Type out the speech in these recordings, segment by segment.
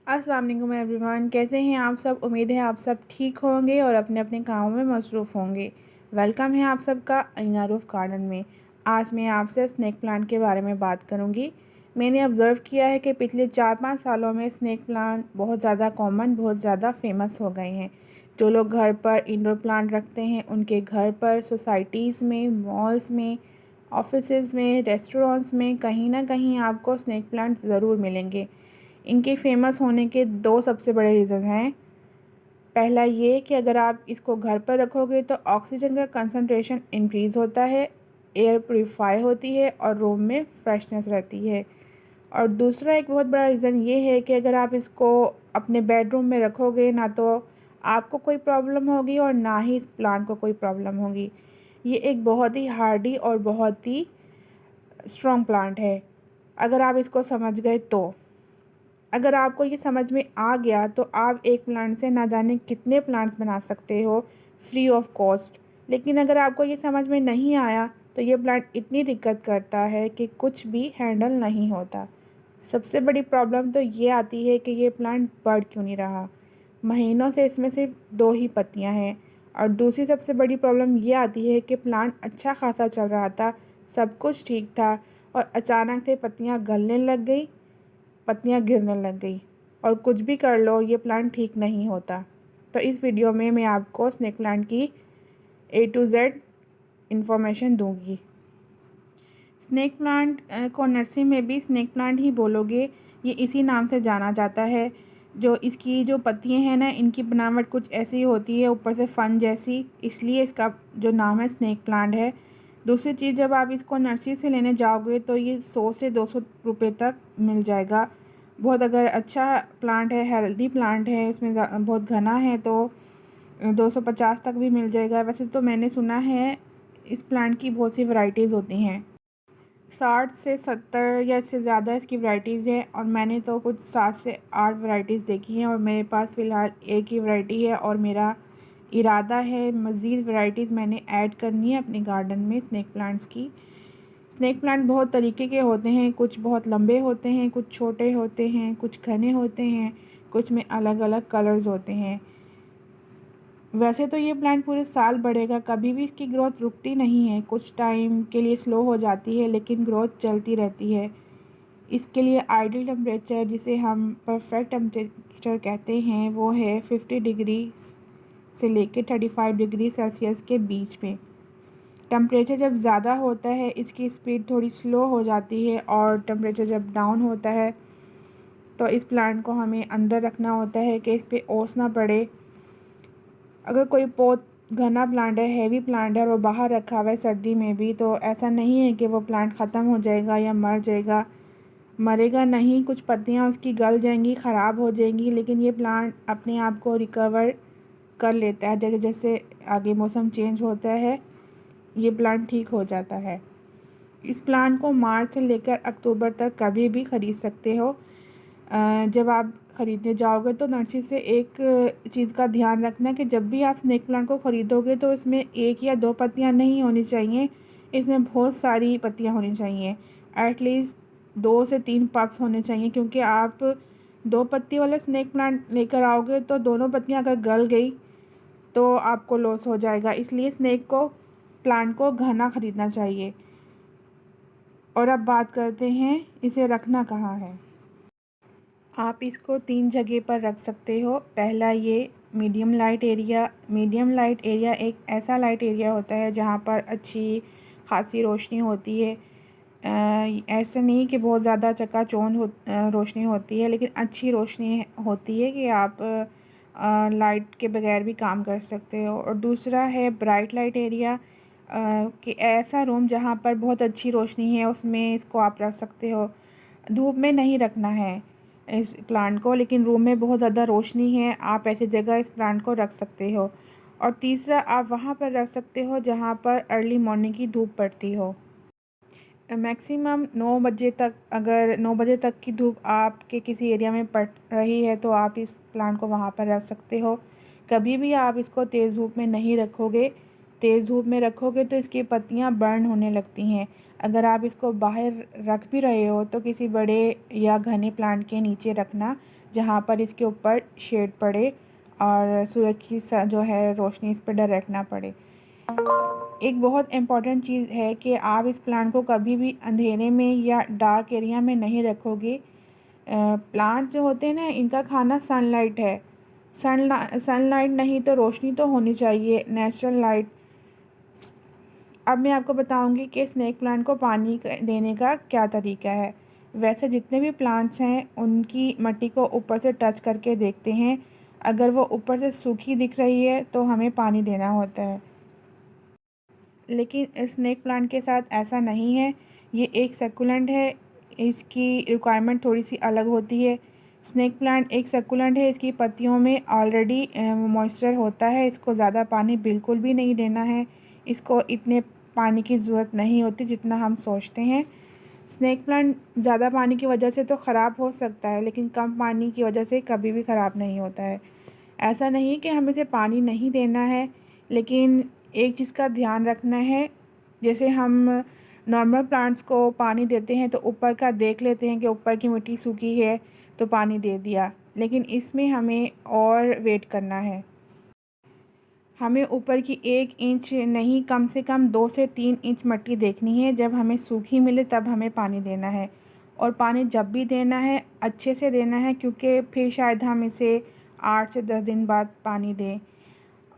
अस्सलाम वालेकुम एवरीवन, कैसे हैं आप सब। उम्मीद है आप सब ठीक होंगे और अपने अपने कामों में मसरूफ़ होंगे। वेलकम है आप सबका अनीना रूफ़ गार्डन में। आज मैं आपसे स्नेक प्लांट के बारे में बात करूंगी। मैंने ऑब्ज़र्व किया है कि पिछले 4-5 सालों में स्नेक प्लांट बहुत ज़्यादा कॉमन, बहुत ज़्यादा फेमस हो गए हैं। जो लोग घर पर इंडोर प्लांट रखते हैं उनके घर पर, सोसाइटीज़ में, मॉल्स में, ऑफिसेज़ में, रेस्टोरेंट्स में कहीं ना कहीं आपको स्नेक प्लांट ज़रूर मिलेंगे। इनके फेमस होने के दो सबसे बड़े रीज़न हैं। पहला ये कि अगर आप इसको घर पर रखोगे तो ऑक्सीजन का कंसंट्रेशन इंक्रीज़ होता है, एयर प्योरीफाई होती है और रूम में फ्रेशनेस रहती है। और दूसरा एक बहुत बड़ा रीज़न ये है कि अगर आप इसको अपने बेडरूम में रखोगे ना तो आपको कोई प्रॉब्लम होगी और ना ही इस प्लांट को कोई प्रॉब्लम होगी। ये एक बहुत ही हार्डी और बहुत ही स्ट्रॉन्ग प्लांट है अगर आप इसको समझ गए तो। अगर आपको ये समझ में आ गया तो आप एक प्लांट से ना जाने कितने प्लांट्स बना सकते हो फ्री ऑफ कॉस्ट। लेकिन अगर आपको ये समझ में नहीं आया तो ये प्लांट इतनी दिक्कत करता है कि कुछ भी हैंडल नहीं होता। सबसे बड़ी प्रॉब्लम तो ये आती है कि ये प्लांट बढ़ क्यों नहीं रहा। महीनों से इसमें सिर्फ 2 ही पत्तियां हैं। और दूसरी सबसे बड़ी प्रॉब्लम ये आती है कि प्लांट अच्छा खासा चल रहा था, सब कुछ ठीक था और अचानक से पत्तियां गलने लग गई, पत्तियां गिरने लग गई और कुछ भी कर लो ये प्लांट ठीक नहीं होता। तो इस वीडियो में मैं आपको स्नेक प्लांट की A to Z इंफॉर्मेशन दूंगी। स्नेक प्लांट को नर्सरी में भी स्नेक प्लांट ही बोलोगे, ये इसी नाम से जाना जाता है। जो इसकी जो पत्तियां हैं ना, इनकी बनावट कुछ ऐसी होती है, ऊपर से फन जैसी, इसलिए इसका जो नाम है स्नेक प्लांट है। दूसरी चीज़, जब आप इसको नर्सरी से लेने जाओगे तो ये 100 से 200 रुपये तक मिल जाएगा। बहुत अगर अच्छा प्लांट है, हेल्दी प्लांट है, उसमें बहुत घना है तो 250 तक भी मिल जाएगा। वैसे तो मैंने सुना है इस प्लांट की बहुत सी वैरायटीज़ होती हैं, 60 से 70 या इससे ज़्यादा इसकी वैरायटीज़ हैं और मैंने तो कुछ 7 से 8 वैरायटीज़ देखी हैं और मेरे पास फ़िलहाल एक ही वैरायटी है और मेरा इरादा है मज़ीद वैरायटीज़ मैंने ऐड करनी है अपने गार्डन में स्नेक प्लांट्स की। स्नेक प्लांट बहुत तरीके के होते हैं, कुछ बहुत लंबे होते हैं, कुछ छोटे होते हैं, कुछ घने होते हैं, कुछ में अलग अलग कलर्स होते हैं। वैसे तो ये प्लांट पूरे साल बढ़ेगा, कभी भी इसकी ग्रोथ रुकती नहीं है। कुछ टाइम के लिए स्लो हो जाती है लेकिन ग्रोथ चलती रहती है। इसके लिए आइडियल टेम्परेचर, जिसे हम परफेक्ट टेम्परेचर कहते हैं, वो है 50 डिग्री से लेकर 35 डिग्री सेल्सियस के बीच में। टेम्परेचर जब ज़्यादा होता है इसकी स्पीड थोड़ी स्लो हो जाती है और टेम्परेचर जब डाउन होता है तो इस प्लांट को हमें अंदर रखना होता है कि इस पर ओस ना पड़े। अगर कोई बहुत घना प्लांट है, हैवी प्लांट है और वो बाहर रखा हुआ है सर्दी में भी, तो ऐसा नहीं है कि वो प्लांट ख़त्म हो जाएगा या मर जाएगा। मरेगा नहीं, कुछ पत्तियां उसकी गल जाएंगी, ख़राब हो जाएंगी, लेकिन ये प्लांट अपने आप को रिकवर कर लेता है। जैसे जैसे आगे मौसम चेंज होता है ये प्लांट ठीक हो जाता है। इस प्लांट को मार्च से लेकर अक्टूबर तक कभी भी ख़रीद सकते हो। जब आप ख़रीदने जाओगे तो नर्सरी से एक चीज़ का ध्यान रखना कि जब भी आप स्नेक प्लांट को ख़रीदोगे तो इसमें 1 या 2 पत्तियां नहीं होनी चाहिए, इसमें बहुत सारी पत्तियां होनी चाहिए। एटलीस्ट 2 से 3 पक्स होने चाहिए, क्योंकि आप 2 पत्ती वाला स्नेक प्लांट लेकर आओगे तो दोनों पत्तियां अगर गल गई तो आपको लॉस हो जाएगा। इसलिए स्नेक को प्लांट को घना ख़रीदना चाहिए। और अब बात करते हैं इसे रखना कहाँ है। आप इसको 3 जगह पर रख सकते हो। पहला ये medium light area. Medium light area एक ऐसा लाइट एरिया होता है जहाँ पर अच्छी खासी रोशनी होती है। ऐसा नहीं कि बहुत ज़्यादा चकाचौंध रोशनी होती है, लेकिन अच्छी रोशनी होती है कि आप लाइट के बगैर भी काम कर सकते हो। और दूसरा है ब्राइट लाइट एरिया, कि ऐसा रूम जहाँ पर बहुत अच्छी रोशनी है उसमें इसको आप रख सकते हो। धूप में नहीं रखना है इस प्लांट को, लेकिन रूम में बहुत ज़्यादा रोशनी है, आप ऐसी जगह इस प्लांट को रख सकते हो। और तीसरा, आप वहाँ पर रख सकते हो जहाँ पर अर्ली मॉर्निंग की धूप पड़ती हो। मैक्सिमम 9 बजे तक, अगर 9 बजे तक की धूप आपके किसी एरिया में पड़ रही है तो आप इस प्लांट को वहाँ पर रख सकते हो। कभी भी आप इसको तेज़ धूप में नहीं रखोगे। तेज़ धूप में रखोगे तो इसकी पत्तियाँ बर्न होने लगती हैं। अगर आप इसको बाहर रख भी रहे हो तो किसी बड़े या घने प्लांट के नीचे रखना, जहाँ पर इसके ऊपर शेड पड़े और सूरज की जो है रोशनी इस पर डायरेक्ट ना पड़े। एक बहुत इम्पॉर्टेंट चीज़ है कि आप इस प्लांट को कभी भी अंधेरे में या डार्क एरिया में नहीं रखोगे। प्लांट जो होते हैं ना, इनका खाना सनलाइट है। सनलाइट नहीं तो रोशनी तो होनी चाहिए, नेचुरल लाइट। अब मैं आपको बताऊंगी कि स्नेक प्लांट को पानी देने का क्या तरीका है। वैसे जितने भी प्लांट्स हैं उनकी मिट्टी को ऊपर से टच करके देखते हैं। अगर वो ऊपर से सूखी दिख रही है तो हमें पानी देना होता है, लेकिन स्नेक प्लांट के साथ ऐसा नहीं है। ये एक सक्कुलेंट है, इसकी रिक्वायरमेंट थोड़ी सी अलग होती है। स्नेक प्लांट एक सक्कुलेंट है, इसकी पत्तियों में ऑलरेडी मॉइस्चर होता है। इसको ज़्यादा पानी बिल्कुल भी नहीं देना है। इसको इतने पानी की ज़रूरत नहीं होती जितना हम सोचते हैं। स्नेक प्लांट ज़्यादा पानी की वजह से तो ख़राब हो सकता है, लेकिन कम पानी की वजह से कभी भी ख़राब नहीं होता है। ऐसा नहीं कि हमें इसे पानी नहीं देना है, लेकिन एक चीज़ का ध्यान रखना है। जैसे हम नॉर्मल प्लांट्स को पानी देते हैं तो ऊपर का देख लेते हैं कि ऊपर की मिट्टी सूखी है तो पानी दे दिया, लेकिन इसमें हमें और वेट करना है। हमें ऊपर की 1 इंच नहीं, कम से कम 2 से 3 इंच मिट्टी देखनी है। जब हमें सूखी मिले तब हमें पानी देना है, और पानी जब भी देना है अच्छे से देना है, क्योंकि फिर शायद हम इसे 8 से 10 दिन बाद पानी दें।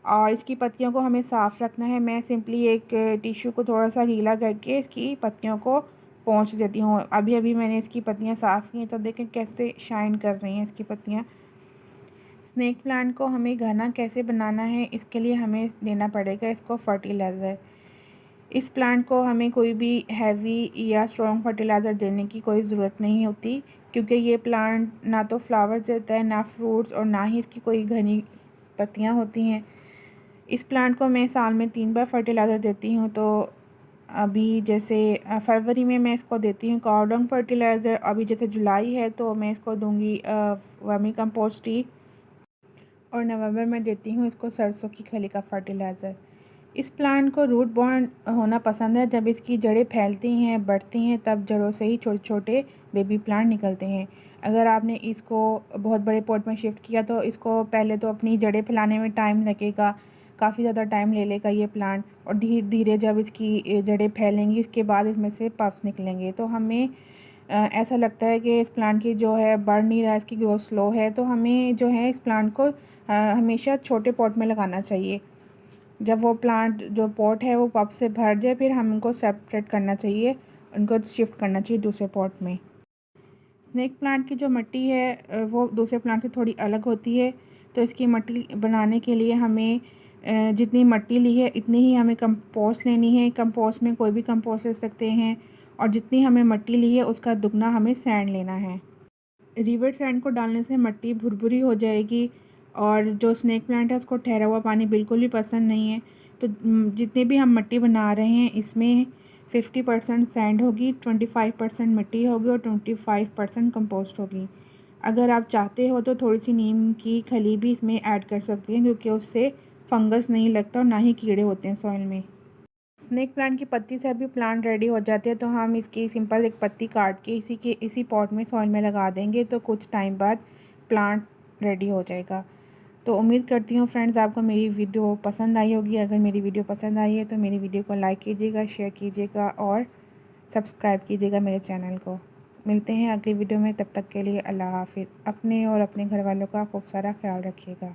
और इसकी पत्तियों को हमें साफ़ रखना है। मैं सिंपली एक टिश्यू को थोड़ा सा गीला करके इसकी पत्तियों को पोंछ देती हूँ। अभी अभी मैंने इसकी पत्तियाँ साफ़ की हैं तो देखें कैसे शाइन कर रही हैं इसकी पत्तियाँ। स्नेक प्लांट को हमें घना कैसे बनाना है, इसके लिए हमें देना पड़ेगा इसको फर्टिलाइज़र। इस प्लांट को हमें कोई भी हैवी या स्ट्रॉन्ग फर्टिलाइज़र देने की कोई ज़रूरत नहीं होती, क्योंकि ये प्लांट ना तो फ्लावर्स देता है, ना फ्रूट्स, और ना ही इसकी कोई घनी पत्तियाँ होती हैं। इस प्लांट को मैं साल में 3 बार फर्टिलाइज़र देती हूँ। तो अभी जैसे फरवरी में मैं इसको देती हूँ कावडंग फर्टिलाइज़र। अभी जैसे जुलाई है तो मैं इसको दूँगी वर्मी कंपोस्ट ही, और नवंबर में देती हूँ इसको सरसों की खली का फर्टिलाइज़र। इस प्लांट को रूट बॉर्न होना पसंद है। जब इसकी जड़ें फैलती हैं, बढ़ती हैं, तब जड़ों से ही छोटे छोटे बेबी प्लांट निकलते हैं। अगर आपने इसको बहुत बड़े पॉट में शिफ्ट किया तो इसको पहले तो अपनी जड़ें फैलाने में टाइम लगेगा, काफ़ी ज़्यादा टाइम ले लेगा ये प्लांट। और धीरे धीरे जब इसकी जड़ें फैलेंगी उसके बाद इसमें से पफ्स निकलेंगे। तो हमें ऐसा लगता है कि इस प्लांट की जो है बढ़ नहीं रहा है, इसकी ग्रोथ स्लो है, तो हमें जो है इस प्लांट को हमेशा छोटे पॉट में लगाना चाहिए। जब वो प्लांट जो पॉट है वो पप से भर जाए फिर हम उनको सेपरेट करना चाहिए, उनको शिफ्ट करना चाहिए दूसरे पॉट में। स्नेक प्लांट की जो मिट्टी है वो दूसरे प्लांट से थोड़ी अलग होती है। तो इसकी मिट्टी बनाने के लिए हमें जितनी मिट्टी ली है इतनी ही हमें कंपोस्ट लेनी है। कंपोस्ट में कोई भी कंपोस्ट ले सकते हैं, और जितनी हमें मिट्टी ली है उसका दुगना हमें सैंड लेना है। रिवर सैंड को डालने से मिट्टी भुरभुरी हो जाएगी, और जो स्नेक प्लांट है उसको ठहरा हुआ पानी बिल्कुल भी पसंद नहीं है। तो जितने भी हम मिट्टी बना रहे हैं इसमें 50% सैंड होगी, 25% मिट्टी होगी, और 25% कंपोस्ट होगी। अगर आप चाहते हो तो थोड़ी सी नीम की खली भी इसमें ऐड कर सकते हैं, क्योंकि उससे फंगस नहीं लगता और ना ही कीड़े होते हैं सॉइल में। स्नेक प्लांट की पत्ती से अभी प्लांट रेडी हो जाते हैं, तो हम इसकी सिंपल एक पत्ती काट के इसी पॉट में सॉइल में लगा देंगे तो कुछ टाइम बाद प्लांट रेडी हो जाएगा। तो उम्मीद करती हूँ फ्रेंड्स आपको मेरी वीडियो पसंद आई होगी। अगर मेरी वीडियो पसंद आई है तो मेरी वीडियो को लाइक कीजिएगा, शेयर कीजिएगा और सब्सक्राइब कीजिएगा मेरे चैनल को। मिलते हैं अगली वीडियो में, तब तक के लिए अल्लाह हाफिज़। अपने और अपने घर वालों का खूब सारा ख्याल रखिएगा।